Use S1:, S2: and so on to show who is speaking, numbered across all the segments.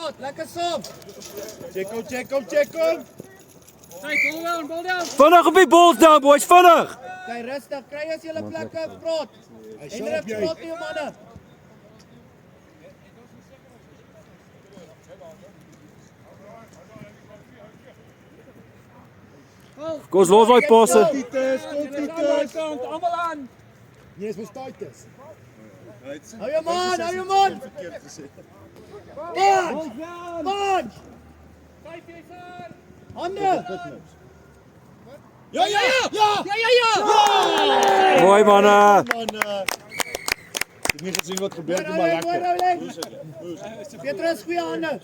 S1: Praat, lekker som.
S2: Check hom.
S3: Vinnig op die balls down, boys, vinnig!
S1: Kijk, rustig, kry as julle plekke, Praat. Hendrik, praat nie, manne.
S3: Kom ons los daai passe.
S2: Titus.
S4: Allemaal aan.
S2: Nee, is mos Titus.
S1: Hou je man.
S2: Verkeerd gesê.
S1: Punch. Hande.
S2: Ja.
S3: Mooi manne.
S2: Man, ek het nie gesien wat gebeur nie, maar lekker.
S1: Petrus, goeie hande.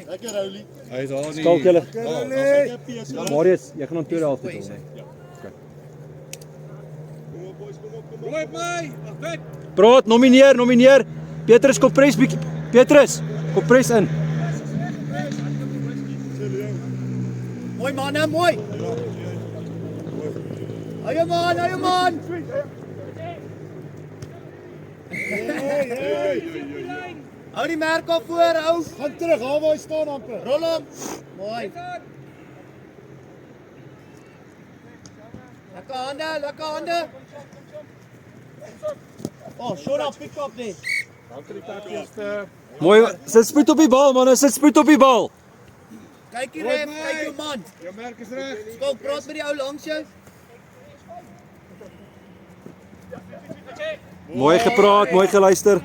S2: Lekker Rowley.
S5: Hy is daar nie.
S3: Skalk julle.
S2: Rowley.
S3: Marius, jy gaan aan tweede helfte toe.
S5: Kom op my. Wag weg.
S3: Praat, nomineer. Petrus, kom pres bietjie. Petrus, kom pres in.
S1: Mooi manne, mooi. Hou je man. Hou die merk op voor, hou.
S2: Gaan terug, haal waar hy staan amper.
S1: Rol hom. Mooi. Lekker hande. Oh, short pick up net.
S3: Mooi, sit spoed op die bal manne, sit spoed op die bal.
S1: Kyk hier ref, kyk jou man.
S5: Jou merk is reg.
S1: Skalk, praat met die ou langs jou.
S3: Mooi gepraat, mooi geluister.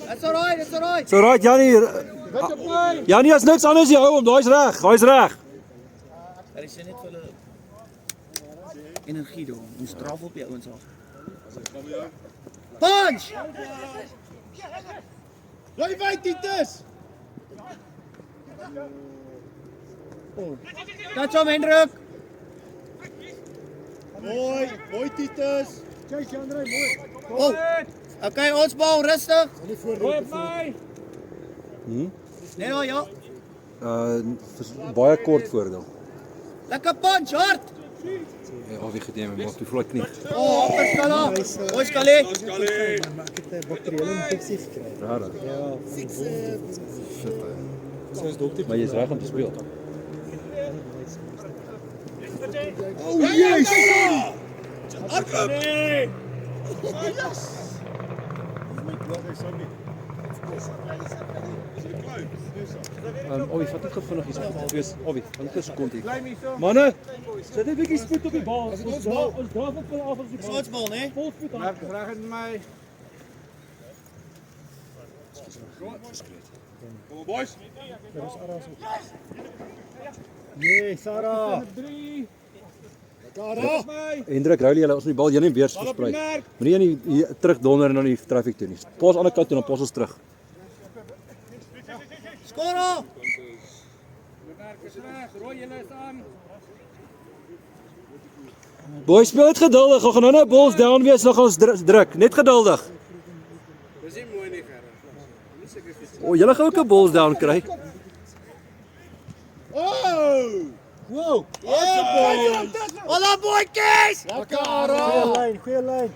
S1: That's alright.
S3: So right, Janie. Janie, as niks anders jy hou hom, daai's reg.
S1: Daar is net vir hulle energie daar. Ons straf op die ouens af. Punch!
S2: Jy weet Titus.
S1: Catch hom, Hendrik.
S2: Mooi Titus.
S1: Oh. Okay, ons bal rustig. Nee, ja.
S3: Baie kort voordeel.
S1: Lekker punch, hard.
S3: Ja, wie geneem, maar toe vloek nie.
S1: Oh, amper skala. Mooi skalie.
S2: Maar ek het 'n bakteriële infeksie gekry.
S3: Rare.
S2: Ja, soos dokter.
S3: Maar jy's reg om te speel.
S2: Oh, yes!
S3: Owie, vat net gou vinnig hier. Wees, Owie, want dit is sekonde. Manne, sit net bietjie spoed op die bal. Ons draaf op van af as die bal.
S1: Ons bal, né?
S3: Vol spoed aan.
S5: Merk is reg in my. Kom op boys.
S2: Nee, Sarah. Sarah.
S3: Hendrik, hou julle ons die bal hier nie weer versprei. Moenie hier terug donder en dan die traffic toe nie. Pas aan die kant toe en dan pas ons terug.
S1: Skora.
S5: Merk is reg. Rooi julle is aan.
S3: Boys, speel net geduldig. Ons gaan nou balls down wees, dan gaan ons druk. Net geduldig.
S5: Dis nie mooi nie, Gerard.
S3: O, julle gaan ook 'n balls down kry.
S2: Oh! Wow!
S1: Hola boykies.
S2: Lekker Ara. Goeie lyn.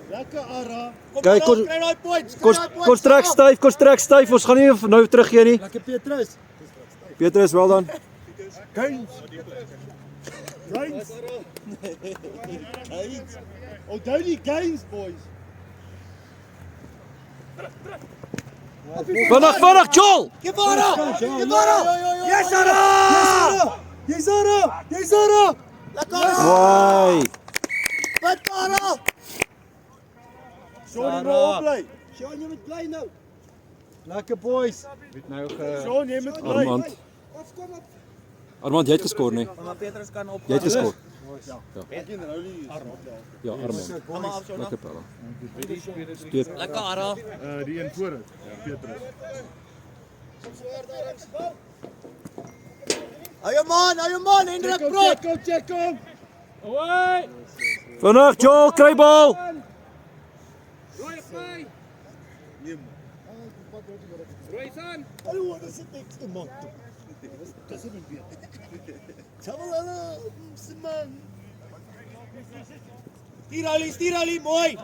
S2: Lekker Ara.
S3: Kyk,
S1: Kry daai points.
S3: Kom strek styf. Ons gaan nie nou teruggee nie.
S2: Lekker Petrus.
S3: Petrus, wel dan.
S2: Gains. Onthou die gains, boys.
S3: Vinnig, Joel.
S1: Gebara. Yes, Sara. Lekker.
S3: Mooi.
S1: Gebara.
S2: Sean, bly. Sean, jy moet bly nou. Lekker boys.
S5: Weet nou
S2: Sean, jy moet bly.
S3: Armand, jy het geskor, nee.
S1: Maar Petrus kan op.
S3: Jy het geskor.
S2: Ek en Rowley.
S3: Ja, Armand.
S1: Almal af so na.
S3: Lekker pella.
S1: Lekker Ara.
S2: Die een vooruit. Petrus.
S1: Hou jou man, Hendrik praat.
S2: Check hom.
S3: Vinnig, Joel, kry bal.
S5: Rooi aan.
S2: Hallo, dat is niks te man. Dat is een weer. Tjawala, man.
S1: Stuur Ali, mooi.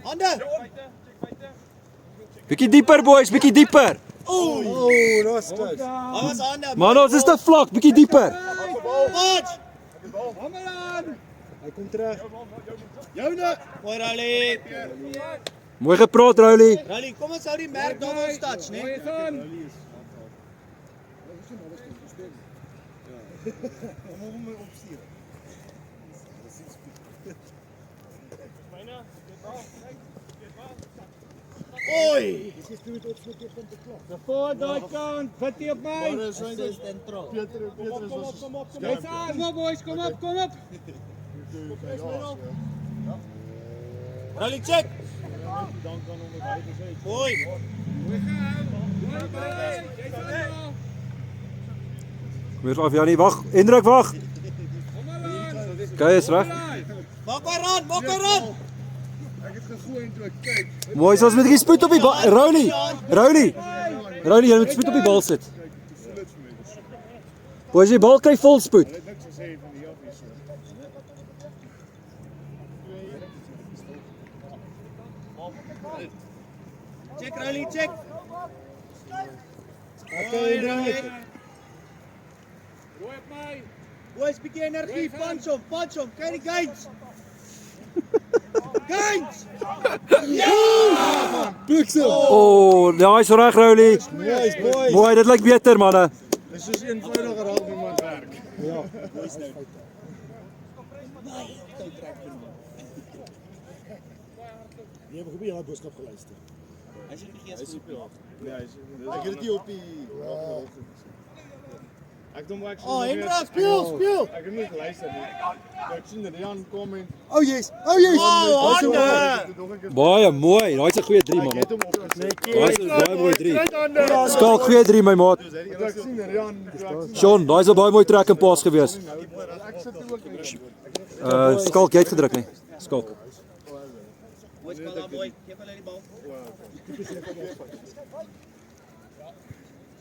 S1: Handen.
S3: Bietjie dieper boys, bietjie dieper.
S2: Oh, dat is goed.
S1: Hij was handen.
S3: Man, ons is te vlak, bietjie dieper.
S1: Match.
S5: Allemaal aan.
S2: Hij komt terug. Joune.
S1: Mooi Rally.
S3: Mooi gepraat, Roulie.
S1: Rally, kom ons hou die merk double touch, nee.
S5: Rooi aan.
S1: Oei.
S5: Voor daai kant. Vat jy op my.
S2: Kom op.
S5: Rooi aan. Kom op boys, kom op.
S1: Rally, check. Mooi.
S3: Weer af Jannie, wag. Indruk, wag. Kyk, is reg.
S1: Maak maar rond.
S3: Mooi, soos met 'n spoed op die bal. Roulie, jy moet spoed op die bal sit. Boys, die bal kry vol spoed.
S1: Check Rally, check.
S2: Oké,
S1: Rally.
S5: Rooi op my.
S1: Boys, bietjie energie, punch hom. Kyk die gains. Gains.
S2: Bliksem.
S3: Oh, nice reg Roulie.
S2: Nice, boys.
S3: Mooi, dit lyk beter manne.
S2: Dis soos eenvoudiger half iemand werk. Ja. Jy het probeer daai boodskap geluister.
S1: Hy sê nie gees goed.
S2: Ek het dit op die
S6: Ek dink ek
S1: Oh, Hendra, speel.
S6: Ek het nie geluister nie. Ek sien dat Jan kom en
S2: Oh yes.
S1: Oh, hande.
S3: Baie mooi. Daai's 'n goeie 3 man.
S6: het hom op.
S3: Daai's 'n baie mooi 3. Skalk goeie 3 my maat.
S6: Ek sien dat Jan
S3: Sean, daai's 'n baie mooi trek en paas gewees.
S6: ek sit ook
S3: Skalk jy het gedruk nie. Skalk.
S1: Boys, speel daar mooi. Geef hulle die bal.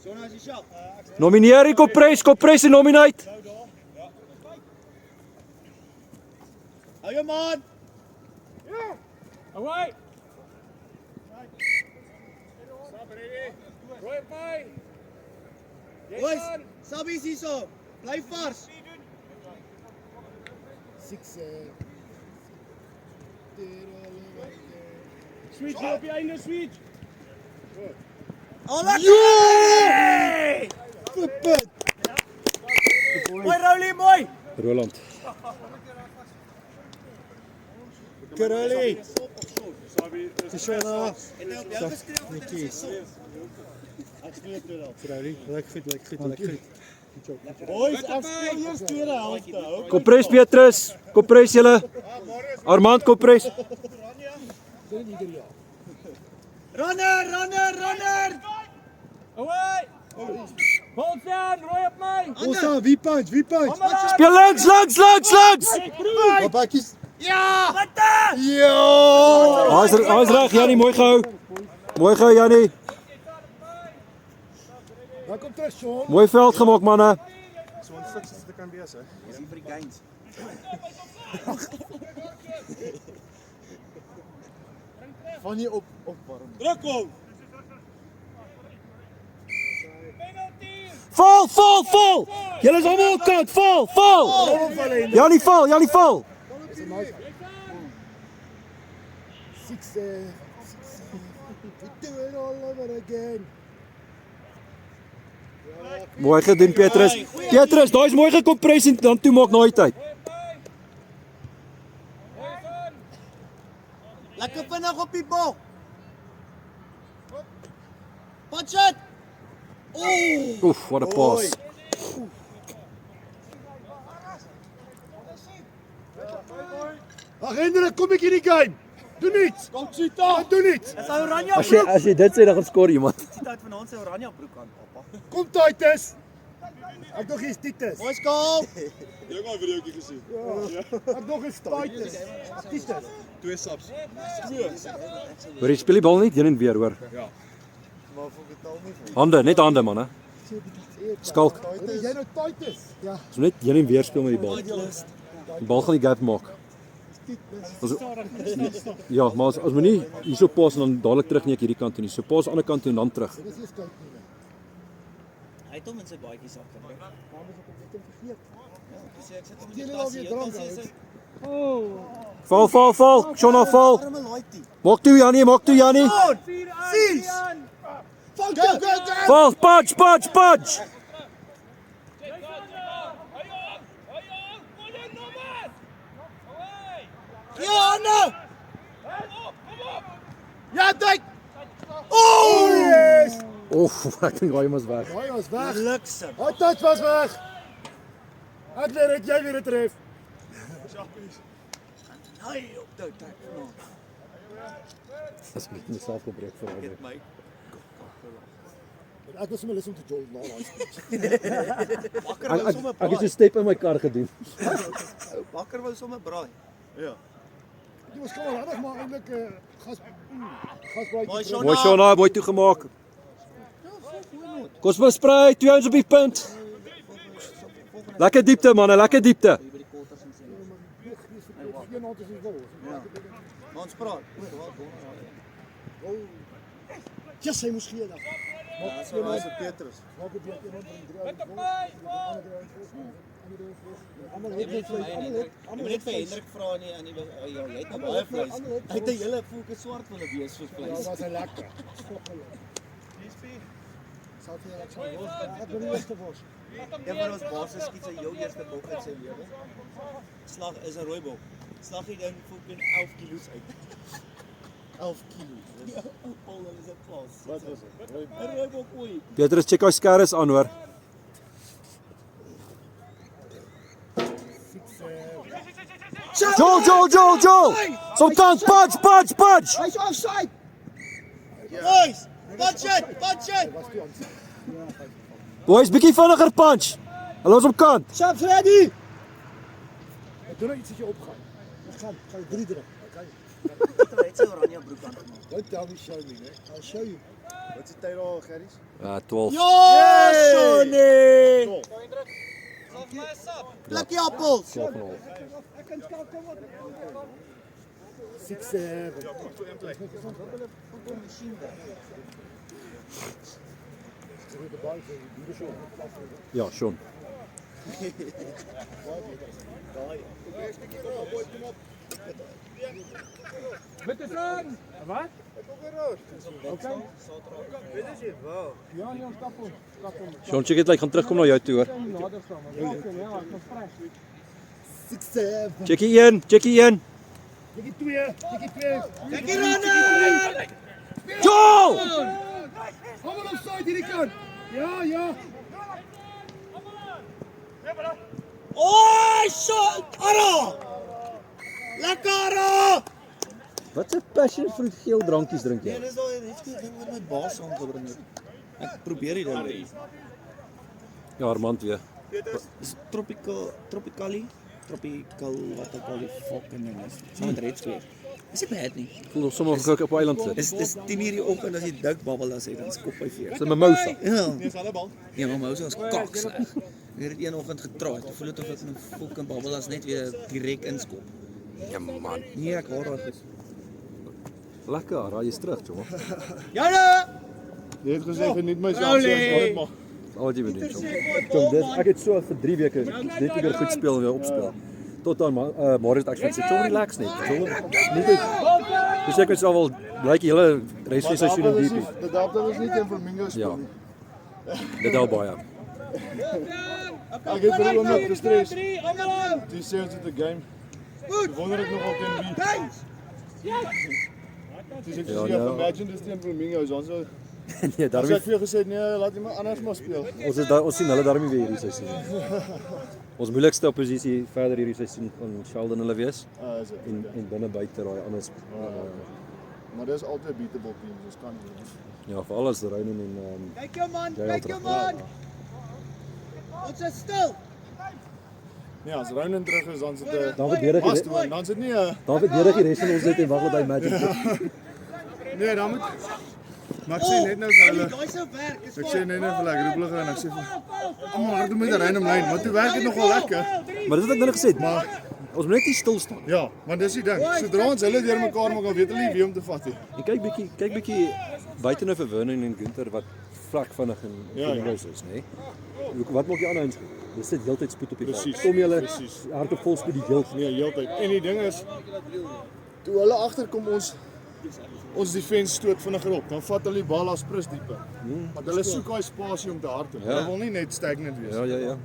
S1: Sona is die shot.
S3: Nomineer die Kopres en nominate.
S1: Hou jou man.
S5: Away. Rooi op my.
S1: Boys, Sabbies hierso. Bly vars.
S2: 6
S5: Switch hier op die einde, switch.
S1: Al lekker.
S2: Put.
S1: Mooi Rowley, mooi.
S3: Roland.
S2: Karoli. Tshona.
S1: En hy op jou geskreeu met die so.
S2: Ek speel dit wel. Karoli, lyk goed. Boys, ek speel eers tweede helfte.
S3: Kopres Petrus, Kopres julle. Armand Kopres.
S1: Runner.
S5: Away. Bal down, rooi op my.
S2: Ons aan wie punch?
S3: Speel langs.
S2: Papakkies.
S1: Ja! Wat?
S2: Ja!
S3: Hy's reg Jannie, mooi gehou. Mooi gehou Jannie.
S2: Daar kom terug, Sean.
S3: Mooi veld gemaak manne.
S6: so 'n fiks as dit kan wees, hè.
S1: Dis nie vir die gains.
S6: Van jy opwarm.
S1: Druk hom.
S3: Val. Julle is almal op kant. Val. Jannie val.
S2: 6 we do it all over again.
S3: Mooi gedoen Petrus. Petrus, daai's mooi gekompres en dan toe maak na die tyd.
S1: Lekker vinnig op die bal. Punch it.
S3: Oef, what a pass.
S2: Ag Hendrik, kom ek in die game. Doen iets.
S1: Kom Sita.
S2: Doen iets.
S1: Dis oranje
S3: As jy dit sê dan gaan skoor iemand.
S1: Sit uit vanaand sy oranje broek aan, pappa.
S2: Kom Titus. Ek nog eens Titus.
S1: Boys goal.
S6: Jy het al 'n videoetjie gesien.
S2: Ek nog eens Titus. Titus.
S6: 2 subs.
S3: Hoor jy speel die bal net heen en weer hoor.
S2: Maar voor betaal nie vir.
S3: Hande, net hande man hè. Skalk.
S6: Jy nou tight is. Ja.
S3: Ons moet net heen en weer speel met die bal. Die bal gaan die gap maak. Ja, maar as moet nie hierso pas en dan dadelik terug nie ek hierdie kant toe nie. So pas aan die ander kant toe en dan terug.
S6: Dis is kyk nie.
S7: Hy het hom in sy baadjie sak gebring.
S6: Maar moet ek dit vergeet.
S7: Dis ek sit hom in
S6: Jy
S7: die
S6: lê al
S7: tas
S6: weer
S7: hier.
S6: drank
S7: Dan sê
S6: uit.
S7: sy
S3: Val. Shona val.
S2: Arme laaitjie.
S3: Maak toe Jannie, maak toe Jannie.
S2: Sies.
S3: Val, punch.
S2: Ja, nou.
S1: Ja, Dijk!
S3: Oef, ek dink hy was weg.
S6: Hy was weg.
S2: Luksem.
S6: Hy touch was weg. Ek lê dit jy weer tref.
S2: Hy op tou trek vanaand.
S3: As ek myself gebreek vir hom.
S2: My
S6: Ek was sommer lus om te jol na daai.
S2: bakker wou sommer
S3: Ek het
S2: braai.
S3: 'n step in my kar gedoen.
S2: Bakker wou sommer braai. Ja.
S6: Jy was gewoon regtig maar eintlik gasbraai.
S2: Mooi Shona.
S3: Mooi Shona, mooi toegemaak. Kom versprei, 2 ouens op die punt. Lekker diepte manne, lekker diepte.
S6: Een hand is nie wil.
S2: Maar ons praat.
S6: Ja, hy moes gee dan.
S2: Ja, so was dit Petrus.
S6: Maak dit weer iemand van 3 ouens.
S7: Jy moet net vir Hendrik vra nie aan die ja, jy het nou baie vleis.
S2: Hy het 'n hele voelke swart van 'n bees soos
S6: Ja,
S2: vleis.
S6: was hy lekker. Sal jy ek sal los. Ek wil nie eerste was.
S2: Een van ons basse skiet sy heel eerste bok uit sy lewe. Slag is 'n rooi bok. Slag hy dan fucking 11 kilos uit. 11 kilo. Paul is 'n klas. Wat was dit? 'n rooi bok oei.
S3: Petrus, check jou skerres aan hoor. Joel. Some kant, punch.
S1: Hy's offside!
S2: Boys, punch it.
S3: Boys, bietjie vinniger punch. Hulle is op kant.
S1: Sam Freddy!
S6: Ek doen nou iets as jy opgaan. Ek gaan 3 druk.
S2: Hy het sy oranje broek aan gemaak.
S6: Don't tell me show me, né? I'll show you.
S2: Wat is die tyd daar, Gerries?
S3: Ja, 12.
S2: Ja, Sonny.
S1: Plukkie appels!
S3: 12,5.
S6: 6 7.
S3: Ja, Sean.
S4: Bitte schön. Wat? Ja, nee, ons kap ons.
S3: Sean, check dit, hy gaan terugkom na jou toe hoor.
S4: Nader staan, maar ja, ek kan fresh.
S6: 6 7.
S3: Checkie 1.
S6: Bietjie 2.
S1: Kyk hier aan!
S3: Joel!
S6: Almal op side hierdie kant. Ja.
S2: Oi, shot! Ara! Lekker! Ara!
S3: Wat 'n passion fruit geel drankies drink
S2: Nee,
S3: jy?
S2: dis al net goed ding wat my baas aangebring het. Ek probeer dit dan.
S3: Ja, Armand weer.
S2: Dis tropical wat ek al die fucking ding is. Saam met Red Square. Is dit bad nie?
S3: Voel of sommer gekok op eiland sit.
S2: Dis 10:00 die oggend as jy dik babbelas het, dan skop hy vir jou.
S3: Dis 'n mimosa.
S2: Ja.
S6: Dis alle bal.
S2: Ja, maar Mousa is kaksleg. Ek het een oggend getraai. Ek voel dit of ek my fucking babbelas net weer direk inskop.
S3: Ja man.
S2: Nee, ek hoor dit.
S3: Lekker, raai jy's terug, Joel.
S1: Janne!
S6: Jy het gesê geniet myself so as dit mag.
S3: Al wat jy moet doen, Joel. Ek het so vir 3 weke net weer goed speel en weer opspeel. Tot dan Marius ek sê, "Joel, relax net. Joel, nie dit. Dis ek sal wel blyk die hele res van die seisoen in DP.
S6: Die Delta was nie teen Flamingo
S3: Ja.
S6: speel nie.
S3: Dit al baie.
S6: Ek het vir 'n oomblik gestres.
S4: 3, almal aan.
S6: Dis sê dit 'n game. Ek wonder ek nog al teen wie. Dis ek sê imagine dis teen Flamingo so so.
S3: Nee,
S6: As
S3: daarom
S6: ek vir jou gesê het nee, laat iemand anders maar speel.
S3: ons sien hulle daarmee weer hierdie seisoen. Ons moeilikste oppositie verder hierdie seisoen gaan Sheldon hulle wees
S6: Is dit.
S3: en binne buite daai anders
S6: Maar dis altyd beatable teams, ons kan nie.
S3: ja, veral as Ronan en
S1: Kyk jou man,
S3: Jy
S1: kyk
S3: al
S1: jou
S3: terug.
S1: man! Ons is stil!
S6: Nee, as Ronan terug is dan sit 'n
S3: dan verdedig
S6: must
S3: jy
S6: win. Dan sit nie 'n
S3: dan verdedig die res van ons net en wag dat hy magic doen.
S6: nee, dan moet Maar ek sê net nou vir hulle,
S2: Daai sou werk. Is
S6: ek sê net nou vir hulle, ek roep hulle gaan, ek sê van, almal hardloop met 'n random lyn, maar toe werk dit nogal lekker.
S3: Maar dis wat ek nou gesê het. Ons moet net nie stil staan.
S6: Ja, want dis die ding, sodra ons hulle deur mekaar maak, dan weet hulle nie wie om te vat nie.
S3: En kyk bietjie buite nou vir Vernon en Günther wat vlak vinnig en
S6: Ja, ja.
S3: is, nê? Wat maak die ander ouens? Dis sit heeltyd spoed op die veld.
S6: Presies,
S3: Kom julle
S6: presies.
S3: hardop vol spoed die heeltyd.
S6: Nee, heeltyd. En die ding is, toe hulle agterkom ons defense stoot vinniger op, dan vat hulle die bal as prins dieper. Want hulle soek daai spasie om te hardloop. Hulle wil nie net stagnant wees.
S3: Ja.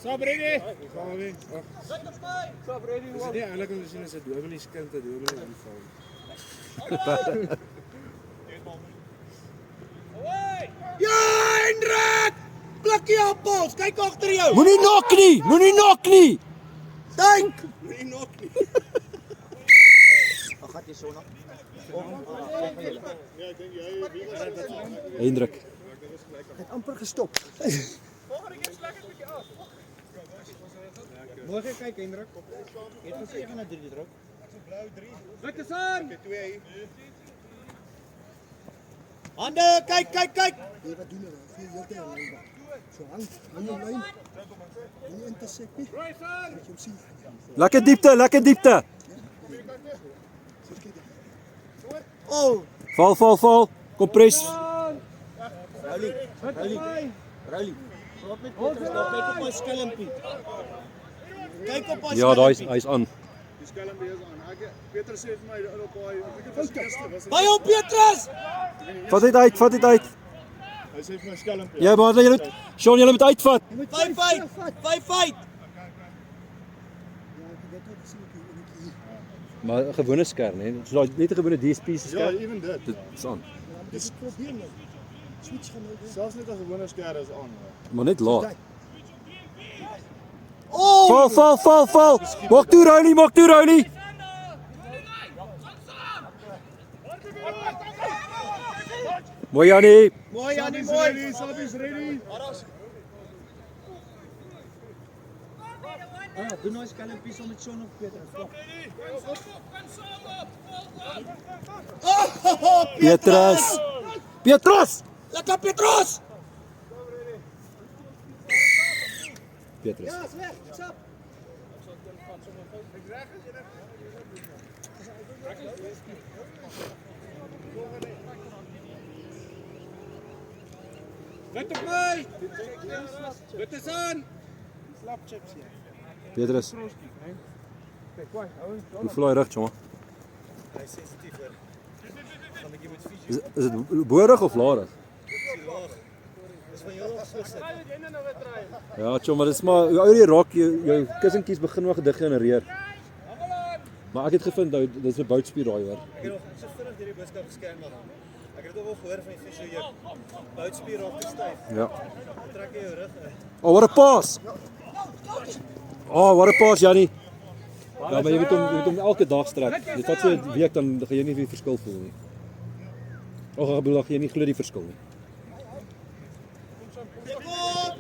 S5: Stop ready.
S6: Gaan we weer.
S5: Stop ready.
S1: Is dit nie eintlik om te sien as 'n dominee kind, 'n dominee in val?
S2: Ja, Hendrik! Blikkie appels, kyk agter jou.
S3: Moenie nok nie.
S2: Dink. Moenie nok nie. Ag, gaan jy so nog?
S3: Hendrik.
S6: Het amper gestop.
S2: Mooi kyk Hendrik. Jy het gesê jy gaan na 3 druk.
S5: Lekker aan.
S2: Hande, kyk.
S6: Nee, wat doen hulle? Gee heeltyd 'n lyn. So hang jou lyn. Nie intersek nie.
S5: Roy aan.
S6: Jy sien.
S3: Lekker diepte.
S2: Oh,
S3: Val. Kompres.
S2: Rowley. Praat met Petrus, daar kyk op my skelmpie. Kyk op my
S3: Ja, hy's aan.
S6: Die skelm weer is aan. Peter sê vir my op daai, ek het was eerste was
S2: By hom Petrus.
S3: Vat dit uit.
S6: hy sê vir my skelm.
S3: Ja, maar jy moet Sean, jy moet uitvat.
S2: 5-5.
S3: Maar 'n gewone skerm, hè. So daai net 'n gewone DSP se
S6: Ja,
S3: skerm.
S6: even dit.
S3: Dit is aan.
S6: Dis 'n probleem. Switch gaan nou. Selfs net 'n gewone skerm is aan.
S3: Maar net laat.
S2: Oh,
S3: Val. Maak toe Rowley. Mooi Jannie.
S2: mooi Jannie,
S6: Ready, Sabie's ready.
S2: Doen nou skelmpie saam met Sean of Petrus.
S3: Petrus.
S2: Lekker Petrus.
S3: Petrus.
S2: Ja, is weg. Stop.
S5: Let op my. Dit is aan.
S1: Slap chips hier.
S3: Petrus.
S1: Kyk, kwai, ouens.
S3: Hoe voel hy rug, jongen?
S2: Hy is sensitief hoor. Gaan ek met fisio.
S3: Is dit borig of laag?
S2: Dis van jou af so sit.
S3: Ja, chom, maar dit is maar hoe ouer jy raak, jou kussentjies begin maar gedegenereer. Maar ek het gevind nou dis 'n boutspier daai hoor.
S2: Ek het nog so vinnig deur die boodskap geskerm maar. Ek het dit ook al gehoor van die fisio jou boutspier raak te styf.
S3: Ja.
S2: Trek jy jou rug uit.
S3: Oh, what a pass. Oh, what a pass, Jannie. Ja, maar jy moet hom elke dag strek. Dit vat so 'n week dan gaan jy nie weer verskil voel nie. Of ek bedoel, jy nie glo die verskil nie.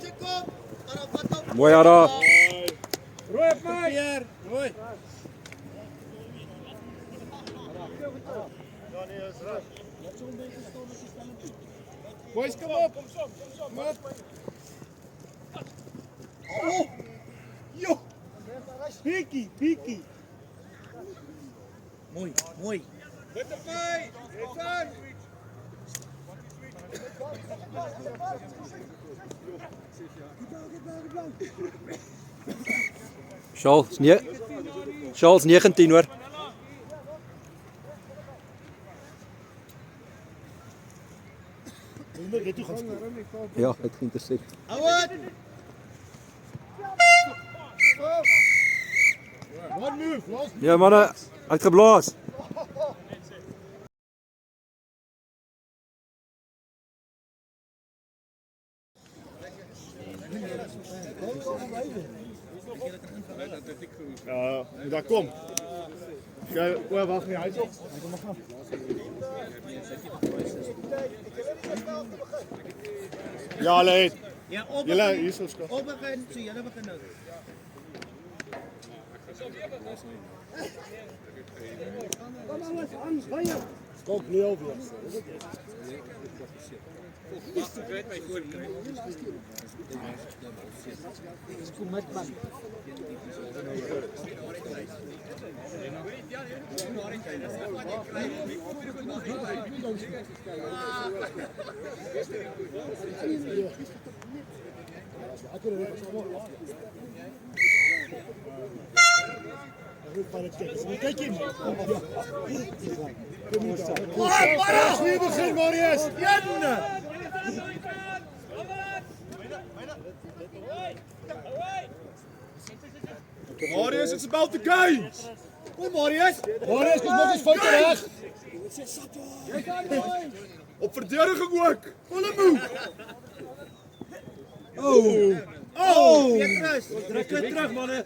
S2: Check op. Ara.
S3: Mooi Ara.
S5: Roy op my.
S1: Hier, mooi. Boys, kom op. Kom op.
S2: Jo. Piekie. Mooi.
S5: Let op my. Dit aan.
S3: Charles 19 hoor.
S6: Dit toe gaan speel.
S3: Ja, het geïntersept.
S2: Hou dit.
S6: One move, last
S3: Ja manne, uitgeblaas.
S6: Ja, daar kom. Jy, o, wag nie, hy's op. Hy kom maar gaan. Ja, hulle het.
S2: Ja, op.
S6: Julle hier so skop.
S2: Op begin, so julle begin nou.
S6: Kom Leo weer. Kijk hier. Nu begin Marius. Marius, it's about the game.
S1: Kom Marius.
S6: Marius, kom nog eens fout terug. Op verdediging ook. Volle moe.
S1: Petrus.
S2: Druk dit terug manne.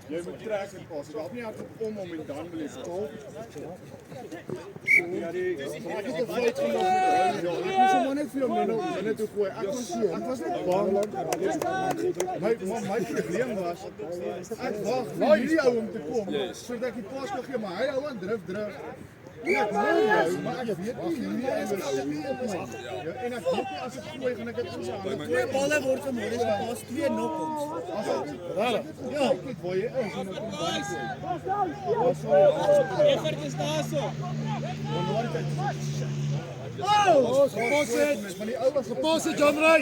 S6: Jy moet trek en pas. Dit help nie hard om en dan beleef te val. Ja, ek het 'n fout gemaak met hom. Ek moes hom net vir jou minne toe gooi. Ek was net bang. My probleem was ek wag vir hierdie ou om te kom sodat ek die pas kan gee, maar hy hou aan drif. Ja, maar ek weet nie hierdie eiers en ek weet nie as ek gooi gaan ek dit so aan.
S1: Twee balle word vir Marius gepas, 2 knock-ons.
S6: Ja, kyk waar jy is en ek kom baie sê.
S5: Evert is daar so.
S6: Gepas het, maar die ou was gepas het Jan Ray.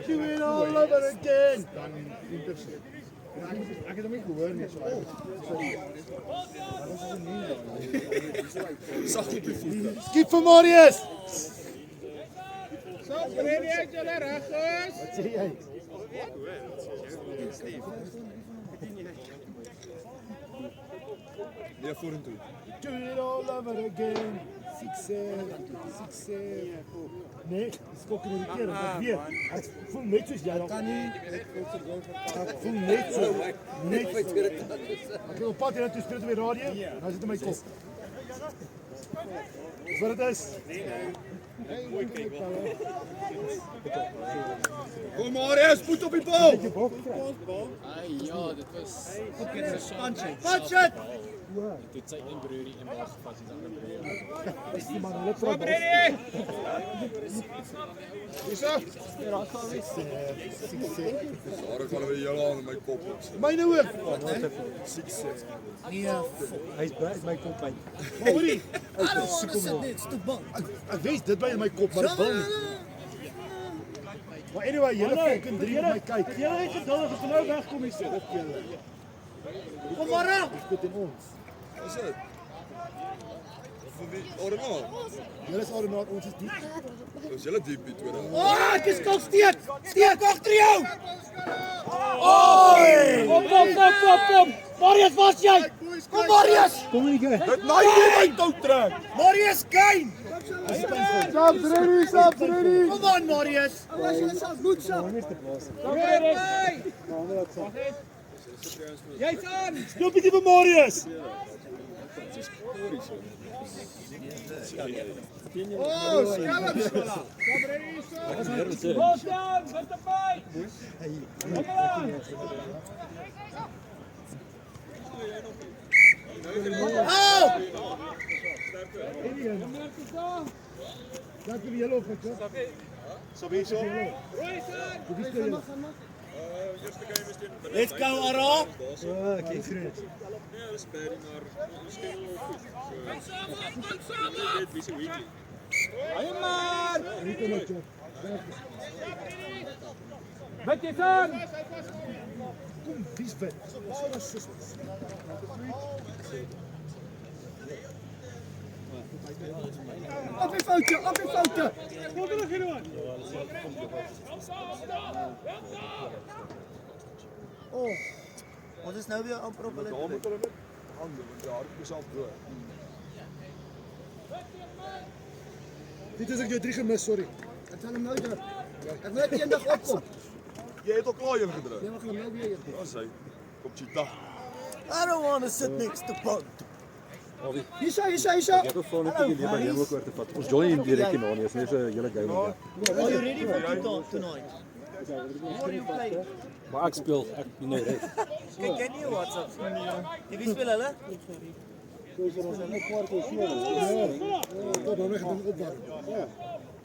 S6: Do it all over again. Dan intercept. Ek het hom nie gehoor nie so. Skip vir Marius.
S5: So, Freddy, as jy reg is.
S6: Wat sê jy?
S8: Nee, vorentoe.
S6: Do it all over again. Six. Nee, skok in die keer, ek weet. Ek voel net soos jy dan. Kan nie. Ek voel net so. Net. Ek wil pad hier toe speel op die radio. Nou sit in my kop. Wat dit is?
S8: Kom Marius, voet op die bal.
S4: Ja, dit was
S1: Punch it.
S4: dit sy een broerie en bal gevat die ander broerie.
S6: Dis die man net vir
S5: Freddy!
S8: Daar gaan we jou aan in my kop.
S6: myne ook.
S3: Hy's baie my kop by.
S6: Maar hoorie,
S1: It's too bang.
S6: ek weet dit by in my kop, maar ek wil nie. Maar anyway, julle fucking 3 by my kyk. Julle het geduldig as nou wegkom hier sit.
S1: Kom maar aan.
S6: Dit in ons.
S8: Is dit? Vir wie? Ornaal.
S6: Julle is ordenaar, ons is diep.
S8: Is julle diep die tweede?
S1: Ek is kop steek. Steek agter jou.
S5: Kom.
S1: Marius, was jy? Kom Marius.
S8: Dit naai nie my tou trek.
S1: Marius, gain.
S6: Saps ready.
S1: Kom aan Marius.
S5: Jy's aan.
S6: Snoepie vir Marius.
S5: Los down, met die bal.
S6: Dat vir julle of ek. Sabie so.
S1: Let's go Ara.
S3: Kyk vir
S5: Met jy aan.
S6: Kom, wie's vet? Op die foutjie.
S5: Kom terug hier aan.
S1: Ons is nou weer amper op hulle.
S8: Daar moet hulle net hande, want die hart is al droog.
S6: Dit is ek jou 3 gemis, sorry. Ek sal hom nou druk. Ek wil net eendag opkom.
S8: Jy het al klaar een gedruk.
S6: Jy mag hom nou weer.
S8: Daar's hy. Kom Cheetah.
S1: I don't want to sit next to Punt.
S6: Hierso.
S3: Ek het voor net die by hom ook oor te vat. Ons join in direk in aan, is net 'n hele game.
S2: Are you ready for kickoff tonight? What are you playing?
S3: Maar ek speel, ek nou reg.
S2: Kyk jy nie WhatsApp nie? Wie speel hulle?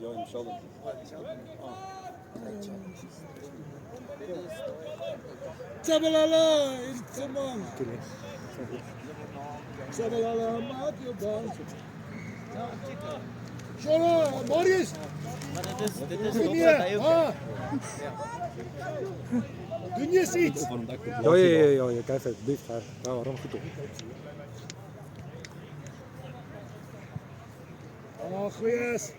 S3: Ja, en Sheldon.
S6: Tsabalala, Iltsaman. Tsabalala, maak jou baan. Shona, Marius.
S2: Maar dit is
S6: Nee, doen jy iets?
S3: Ja, kyk uit, lief, ja, waarom goed op.
S6: Goeies.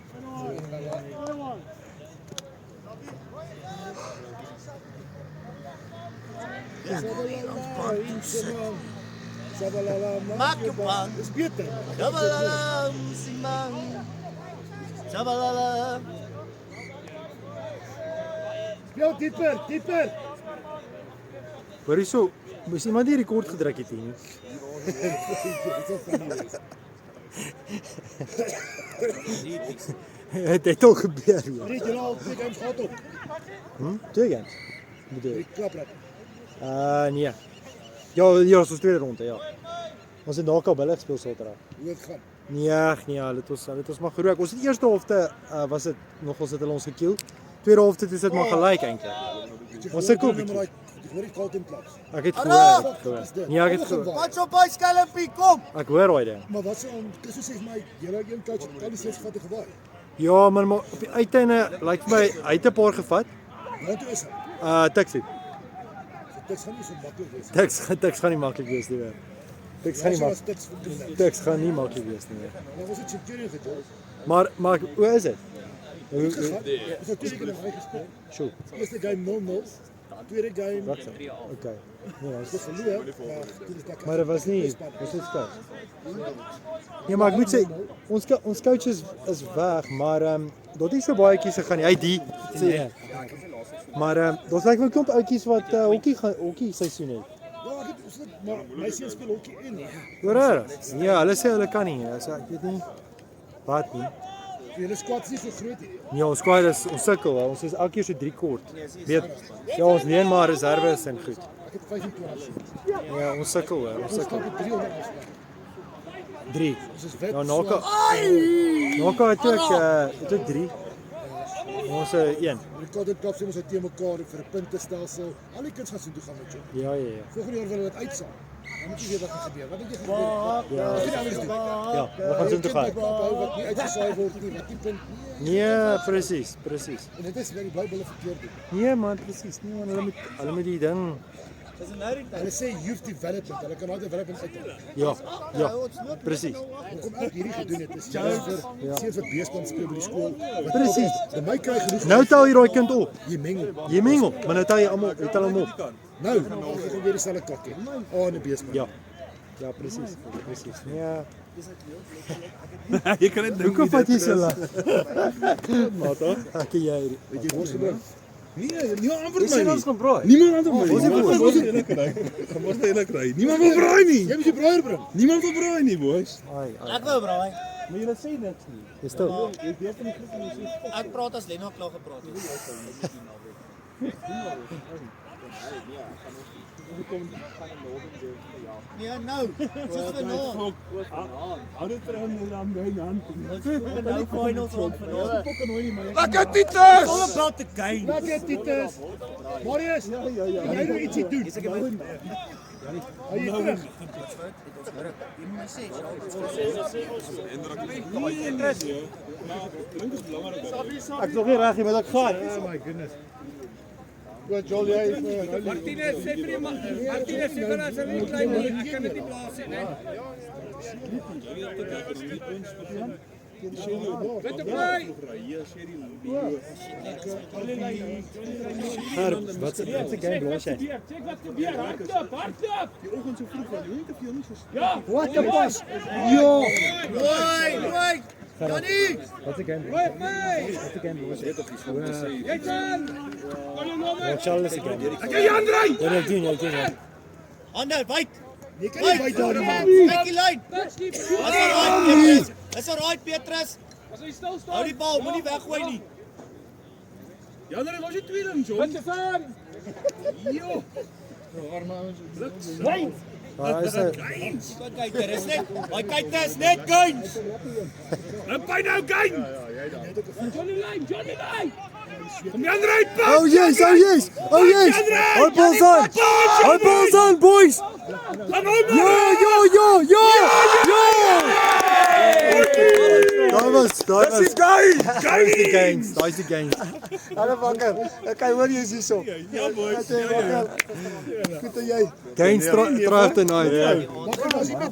S2: Maak jou baan.
S6: Dis beter.
S2: Jabalala, Simang. Jabalala.
S6: Speel dieper.
S3: Hoor hierso, moes iemand die rekord gedruk het hier nie. Het al gebeur.
S6: Weet jy al twee games gehad op?
S3: 2 games. Bedoel.
S6: Die klaprak.
S3: Nee. Ja, ons tweede ronde, ja. Ons het daar Kabelle gespeel Saterdag.
S6: Hoe het gaan?
S3: Nee, hulle het ons maar gerook. Ons het eerste helfte was dit nog ons het hulle ons gekill. Tweede helfte is dit maar gelyk eintlik. Ons sukkel bietjie.
S6: Hoor die Carlton plaas.
S3: Ek het gehoor. Nee, ek het gehoor.
S2: Watch op by Skelmpie, kom.
S3: Ek hoor daai ding.
S6: Maar wat sê dis soos my julle een coach het al die steeds gevat en gewaai.
S3: Ja, maar op die uiteinde lyk vir my hy het 'n paar gevat.
S6: Wat toe is hy?
S3: Taxi.
S6: Dit gaan nie so maklik wees.
S3: Tax gaan nie maklik wees nie. Tax gaan nie maklik. Tax gaan nie maklik wees nie.
S6: Maar was dit Centurion gedoen?
S3: Maar hoe is dit? Hoe
S6: Is dit seker nog gespeel?
S3: Sjoe.
S6: Eerste game 0-0. Tweede game
S3: Wat? Okay. Nee,
S6: is verloor.
S3: maar dit was nie skat. Ja, maar ek moet sê ons coach is weg, maar daar is so baie kies gaan nie. Hy die sê. Maar daar's like 'n klomp outjies wat hokkie seisoen het.
S6: Ja, ek het maar my seun speel hokkie in.
S3: Hoor? Ja, hulle sê hulle kan nie. So ek weet nie wat nie.
S6: Julle squad is nie so groot nie.
S3: Ja, ons squad is ons sukkel. Ons is elke keer so 3 kort. Weet. Ja, ons leen maar reserves en goed.
S6: Ek het 25.
S3: Ja, ons sukkel hoor. Ons
S6: Ons
S3: sukkel.
S6: stap 300 afslag.
S3: 3.
S6: Ons is wit.
S3: Ja, Naka het ook 3. Ons 1.
S6: Die Carlton klap sê ons het teen mekaar vir 'n puntestelsel. Al die kids gaan so toe gaan met jou.
S3: Ja.
S6: Volgende jaar wil hulle dit uitsaam. Dan moet jy weet wat gaan gebeur. Wat dink jy gaan gebeur?
S3: Ja,
S6: Wat gaan anders doen?
S3: ja, we gaan so toe gaan.
S6: Wat nie uitgesaai word nie, wat nie punt nie.
S3: Nee, presies.
S6: En dit is waar die Bybel verkeerd doen.
S3: Nee man, presies. Nee man, hulle moet die ding.
S2: Dis 'n nou die tyd.
S6: Hulle sê youth development. Hulle kan daai development uithaal.
S3: Ja, presies.
S6: Hoekom ek hierdie gedoen het is seun vir beespan speel by die skool.
S3: Presies.
S6: Vir my kry genoeg.
S3: Nou tel jy daai kind op.
S6: Jy mengel.
S3: Jy mengel, maar nou tel jy almal, jy tel hom op.
S6: Nou, ek gaan weer dieselfde kakkie. In 'n beespan.
S3: Ja. Ja, presies. Ja.
S8: Jy kan net
S3: Hoekom vat jy so lank? Ek jy.
S6: Weet jy mos gebring?
S8: nie amper
S3: Dis
S8: my
S3: ons
S8: nie.
S3: gaan braai.
S8: Niemand anders my.
S3: Ons het
S8: Ons het eintlik kry. Ons het eintlik kry. Niemand wil braai nie.
S6: Jy moet die braaier bring.
S8: Niemand wil braai nie, boys.
S2: Ek wou braai.
S3: Maar jy sê niks nie. Dis stil.
S2: Ek praat as Lena klaar gepraat het. Ja, nou. Wat vir nou?
S8: Hou dit vir hom dan by hand.
S2: Ons het nou finals rond vanaand.
S8: Lekker Titus.
S2: All about the game.
S6: Wat jy Titus? Marius. Ja. Jy moet ietsie doen. Hy is terug.
S3: Ek nog nie reg nie, maar ek gaan.
S6: Oh my goodness. Wat Joel jy
S5: Martinez sê vir die Martinez sê vir as hy nie klein is, ek kan dit nie blaas nie, né? Weet jy bly?
S3: Wat se game blaas jy?
S5: Check wat gebeur. Hardloop.
S8: Die oggend so vroeg van, jy weet of jy nie so
S5: Ja.
S3: What the pas? Ja.
S2: Hoi. Johnny.
S3: Wat se game?
S5: Hoi, bly.
S3: Wat se game blaas jy?
S5: Jy kan. Kom jy nou
S3: Wat sal is die game?
S8: Ek jy Andrei.
S3: Ja, ek doen.
S2: Hande, byt.
S6: Jy kan nie by daar maak.
S2: Kyk die lyn.
S5: Touchkeeper.
S2: Dis alright Petrus.
S5: As hy stil
S2: Hou
S5: staan.
S2: die bal, moenie weggooi nie.
S8: Ja, dan was jy tweeling, John.
S5: Wat is aan?
S8: Jo.
S3: Hy is 'n
S2: Kyk, daar is net. Kyk, dis net guns.
S8: En by nou gang.
S5: Johnny Line.
S8: Kom jy ry pa.
S3: Oh yes, oh yes. Oh yes. Hou balls aan. Hou balls aan, boys.
S8: Gaan hom.
S3: Ja. Daai was
S8: Gang.
S3: Daai is die gang. Hallo Bakker. Ek kan hoor jy is hierso.
S8: Ja boy.
S6: Goed en jy.
S3: Gang terug tonight.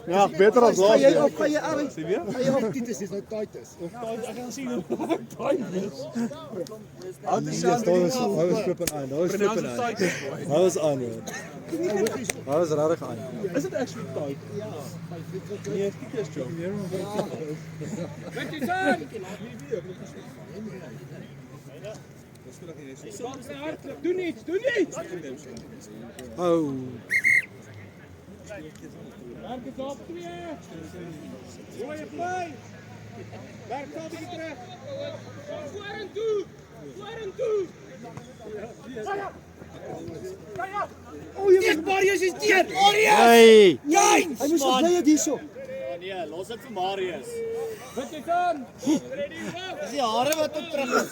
S6: Ja, beter as laas.
S1: Jy op, gaan jy uit. Gaan jy op,
S6: Titus is nou Titus.
S3: Hy was flipping aan. Hy was aan. Hy was regtig aan.
S8: Is dit actually tight? Nee, dit is John.
S5: Wat is aan? Doe niets.
S3: Oh.
S5: Werk is op 2. Mooie play. Werk al die terug. Vorentoe.
S2: Ek Marius is teer. Marius.
S3: Hey.
S2: Guns. Hy moes bly het hierso.
S1: Nee, los dit vir Marius.
S5: Wat is aan?
S2: Dis die hare wat op terug is.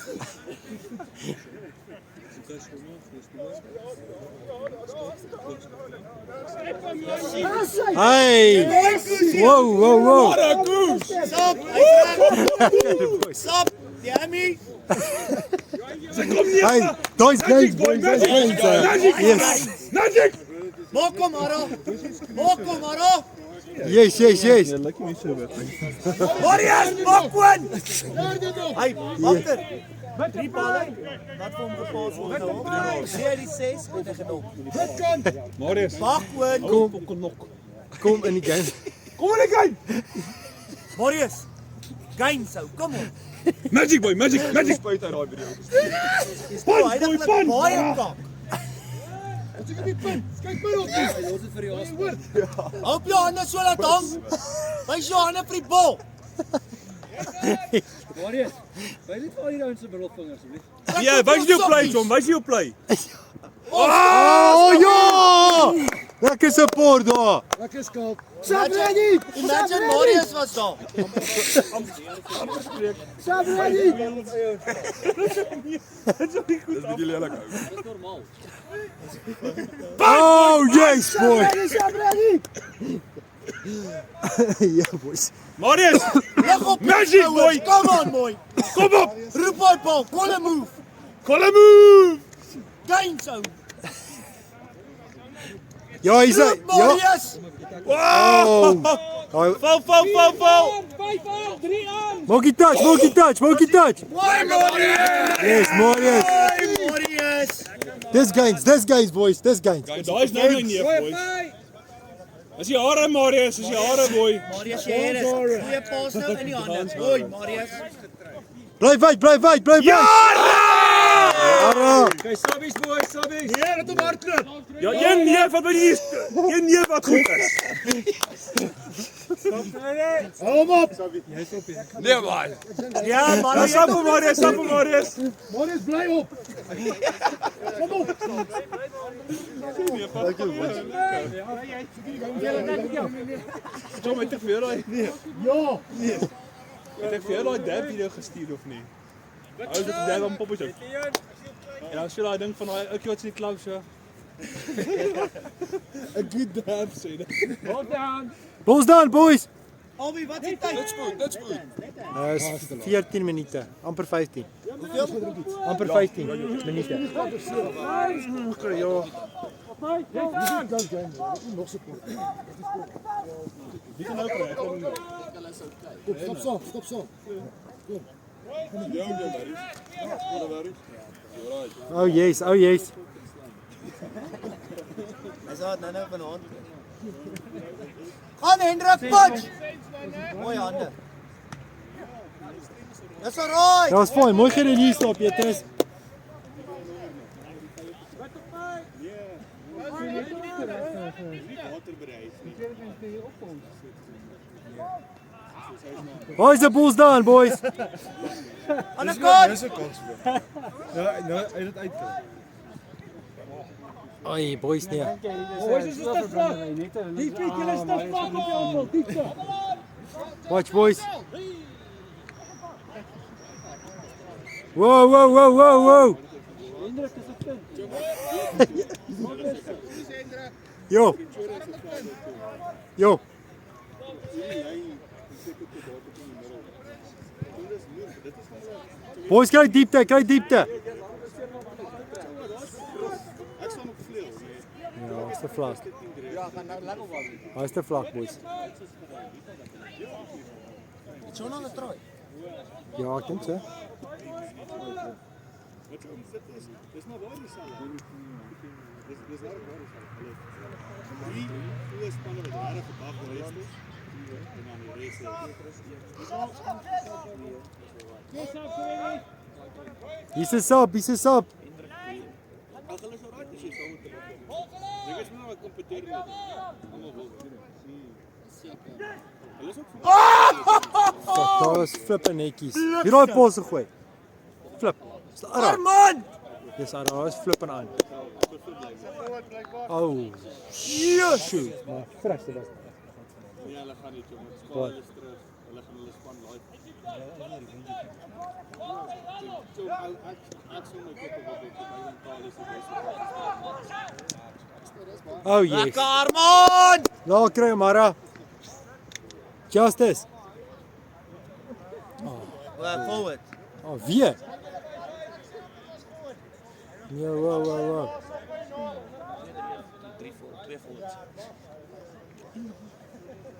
S3: Hey. Whoa.
S2: Stop. Stop. Jamie.
S3: Hey, daai's gangs, boys. Daai's gangs. Yes.
S8: Magic.
S2: Maak hom maar.
S3: Yes.
S2: Marius, maak win. Hey, Bakker. Drie bale. Wat vir hom gepaas word nou? Sê die 6 en hy genom.
S8: Marius.
S2: Maak win.
S3: Kom in die game.
S2: Kom in die game. Marius. Guns ou, kom op.
S8: Magic boy, magic spuit uit daai video.
S2: Hy het baie kak.
S6: As ek nie punt, kyk my op.
S1: Los dit vir die hospitaal.
S2: Hou jou hande so laat hang. Wys jou hande vir die bal.
S1: Marius, wys net vir al die ouens se middelvinger asseblief.
S8: Ja, wys jou play, John, wys jou play.
S3: Oh ja! Lekker support daar.
S6: Lekker skaap.
S2: Imagine Marius was daar.
S8: Dis bietjie lelik ou.
S1: Dis normaal.
S3: Oh yes, boy. Ja, boys.
S8: Marius,
S2: Lig op.
S8: Magic, boy.
S2: Come on, boy.
S8: kom op.
S2: Roep hy bal. Call a move.
S8: Call a move.
S2: Guns ou.
S3: Ja, hy's
S2: Roep Marius.
S3: Oh.
S8: Val.
S5: 5 aan, 3 aan.
S3: Monkey touch.
S2: Why Marius?
S3: Yes, Marius.
S2: Why Marius?
S3: This guys, boys.
S8: Daai's nou my neef, boys. As jy hare Marius, as jy hare boy.
S2: Marius, jy het dit. Goeie paas nou in die hande. Hoi Marius.
S3: Bly fight. Ja!
S1: Okay, sabbies boys, sabbies.
S8: Ja, dat hom hardloop. Ja, een neef wat by die een neef wat goed is.
S6: Hou hom op.
S8: Nee man.
S2: Ja, Marius.
S8: Stap vir Marius.
S6: Marius bly op.
S8: Kom met te vir daai.
S6: Ja.
S8: Het ek vir jou daai dab video gestuur of nie? Ou dit dab op poppie. En dan sê daai ding van daai ouetjie wat in die klub so. 'n good dab sê dit.
S3: Balls down, boys.
S2: Albi, wat is die tyd?
S8: That's good.
S3: Dis 14 minute, amper 15. Amper 15 minute. Ja.
S6: Nog support.
S8: Wie kan nou kry?
S6: Stop saam.
S3: Oh yes.
S2: Hy's daar nou vanaand. Gaan Hendrik punch. Mooi hande. Dis alright.
S3: Dat was fyn. Mooi gereleased op Petrus. Boys, the ball's done, boys.
S1: Aan die kant.
S6: Dis 'n kans vir.
S8: Ja, nou uit dit uit.
S3: Ai, boys nee.
S5: Boys is te vlug. Die piek, julle is te vlug op jou almal. Diepte.
S3: Watch, boys. Whoa, whoa, whoa, whoa, whoa.
S5: Hendrik is 'n kind.
S3: Yo. Yo. Boys, kry diepte, kry diepte.
S8: Ek staan op vleuel.
S3: Ja, is te vlak.
S1: Ja, gaan nou lekker wat.
S3: Hy is te vlak, boys.
S1: Zo'n aan de trooi.
S3: Ja, ek dink so.
S8: Dis maar waar die sal. Dis waar die sal. Die twee spanne wat reg vandag gereis het. En dan die res.
S3: Hier's 'n sub, hier's 'n sub.
S8: Ag hulle is alraai as jy saam met hulle. Ek is maar wat kompeteer met. Almal wil. Hulle is ook
S3: Daar is flippe netjies. Wie daai pos gegooi? Flip. Dis Arman. Dis Arman, is flippen aan. Oh. Shoot. Maar fresh dit was.
S8: ja, hulle gaan nie toe.
S3: Wat?
S8: Hulle is terug. Hulle gaan hulle span live. So ek sou my kop op dit by die taal is dit.
S3: Oh yes.
S1: Lekker Arman!
S3: Daar kry Mara. Justice.
S1: Forward.
S3: Oh, weer. Ja, wow, wow, wow.
S2: 2 forwards.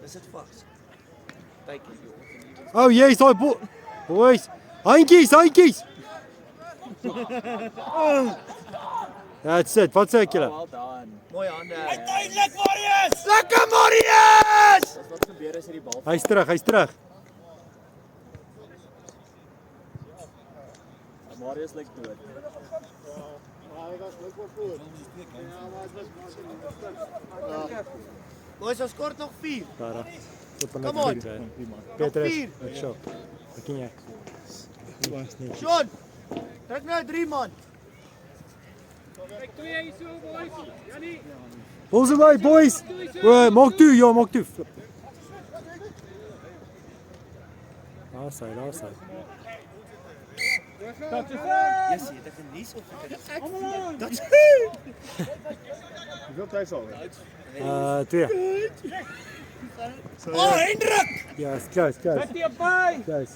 S2: Is dit vas? Tydjie joh.
S3: Oh yes, daai boys. Handjies, handjies. That's it. Wat sê ek julle?
S7: Well done.
S2: Mooi hande.
S1: Uiteindelik Marius! Lekker Marius!
S7: Dis wat gebeur as jy die bal
S3: Hy's terug, hy's terug.
S7: Marius lyk dood.
S1: Boys, ons kort nog 4.
S3: Daar.
S1: Come on.
S3: Peter,
S1: vier.
S3: ek show. Ek ken jy.
S1: Sean, trek nou 3 man.
S5: Kyk 2 hier so boys. Janie.
S3: Bulls away, boys. Maak toe, ja, maak toe. Flip. Daar sy, daar sy.
S2: Yes, jy het 'n nuus opgekyk.
S6: Hoeveel tyd sal dit?
S3: 2.
S1: Oh, Hendrik!
S3: Ja, is close, close.
S5: Dit hier by.
S3: Close.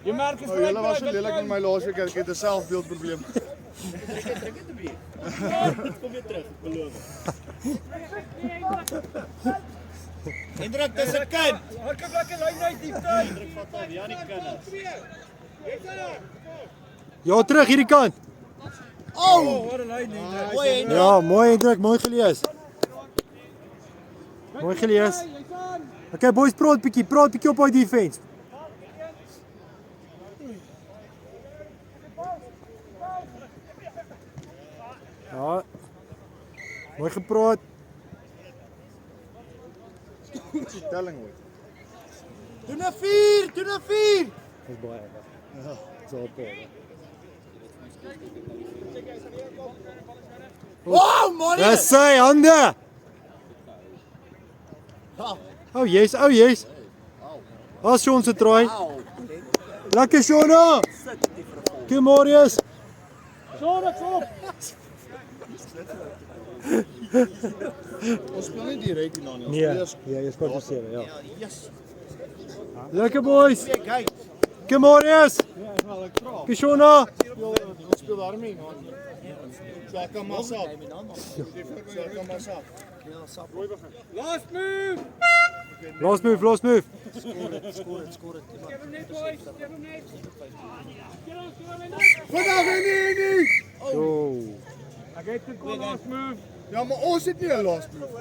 S5: Jy merk is
S6: Julle was so lelik met my laasweek, ek het 'n selfbeeldprobleem.
S2: Kom weer terug, beloof.
S1: Hendrik, dis 'n kind.
S5: Hak lekker lyn uit die tyd.
S3: Ja, terug hierdie kant.
S1: Oh!
S5: Wat 'n lyn Hendrik.
S1: Mooi Hendrik.
S3: Ja, mooi Hendrik, mooi gelees. Mooi gelees. Okay, boys, praat bietjie op daai defense. Ja. Mooi gepraat.
S6: Telling ooit.
S1: Doen 'n 4, doen 'n 4.
S3: Dis baie. Ja, so op.
S1: Wow, Marius!
S3: Dis sy hande. Oh yes, oh yes. As Sean se try. Lekker Sean. Kom Marius.
S5: Sean, ek's op.
S6: Ons speel nie direk hier na nie.
S3: Nee, ja, jy spot sewe, ja.
S1: Yes.
S3: Lekker boys.
S1: Kyk.
S3: Kom Marius.
S6: Ja, ek wil ek vra.
S3: Kishona.
S6: Ons speel daarmee man. So ek kan maar sap. So ek kan maar sap.
S5: Last move.
S3: Last move.
S1: Skoor dit.
S5: Geef hom net boys. Geef hom net.
S6: Vandag nie.
S3: Oh.
S5: Ek het gekon last move.
S6: Ja, maar ons het nie 'n last move.